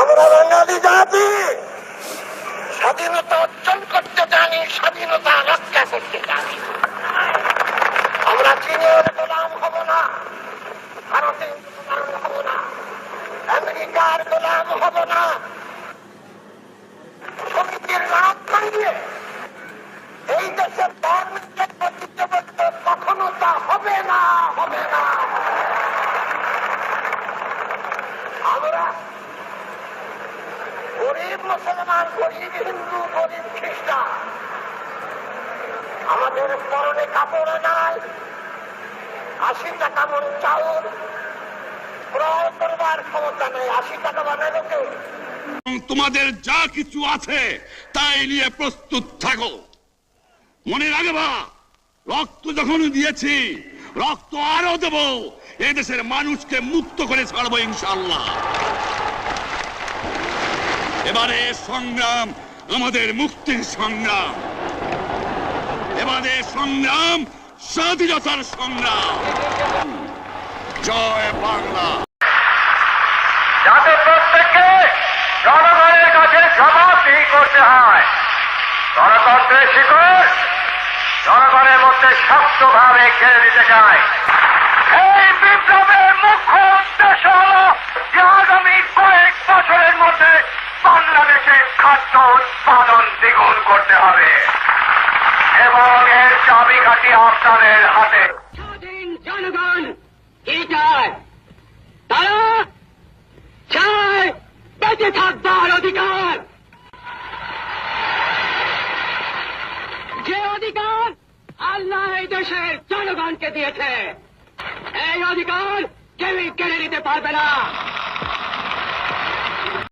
আমরা বাঙালি জাতি স্বাধীনতা অর্জন করতে জানি, স্বাধীনতা রক্ষা করতে জানি। আমরা চীনের গোলাম হব না, ভারতের গোলাম হব না, আমেরিকার গোলাম হব না। সমিতির রাত ভাঙিয়ে এই দেশের গভর্নমেন্টের প্রতিযোগিত কখনো তা হবে না, হবে না। আমরা গরিব মুসলমান, গরিব হিন্দু, গরিব খ্রিস্টান, আমাদের পরনে কাপড় নাই, 80 টাকা মন চাউল ক্রয় করবার ক্ষমতা নেই। 80 টাকা বানালো কেউ? তোমাদের যা কিছু আছে তাই নিয়ে প্রস্তুত থাকো। মনে রাখবা, রক্ত যখন দিয়েছি, রক্ত আরো দেব। এই দেশের মানুষকে মুক্ত করে ছাড়বো ইনশাআল্লাহ। এবারে সংগ্রাম আমাদের মুক্তির সংগ্রাম, এবারে সংগ্রাম স্বাধীনতার সংগ্রাম। জয় বাংলা। যাতে প্রত্যেককে জনগণের কাছে জবাবদিহি করতে হয়। গণতন্ত্রের শিকড় জনগণের মধ্যে শক্তভাবে ঘিরে দিতে চায়। এই বিপ্লবের মুখ্য উদ্দেশ্য হল যে আগামী কয়েক বছরের মধ্যে বাংলাদেশের খাদ্য উৎপাদন দ্বিগুণ করতে হবে এবং এর চাবিকাঠি আপনাদের হাতে। স্বাধীন জনগণ কি চায়? তারা চায় বেঁচে থাকবার অধিকার। যে অধিকার আল্লাহ এই দেশের জনগণকে দিয়েছে, এই অধিকার কেউই কেড়ে নিতে পারবে না।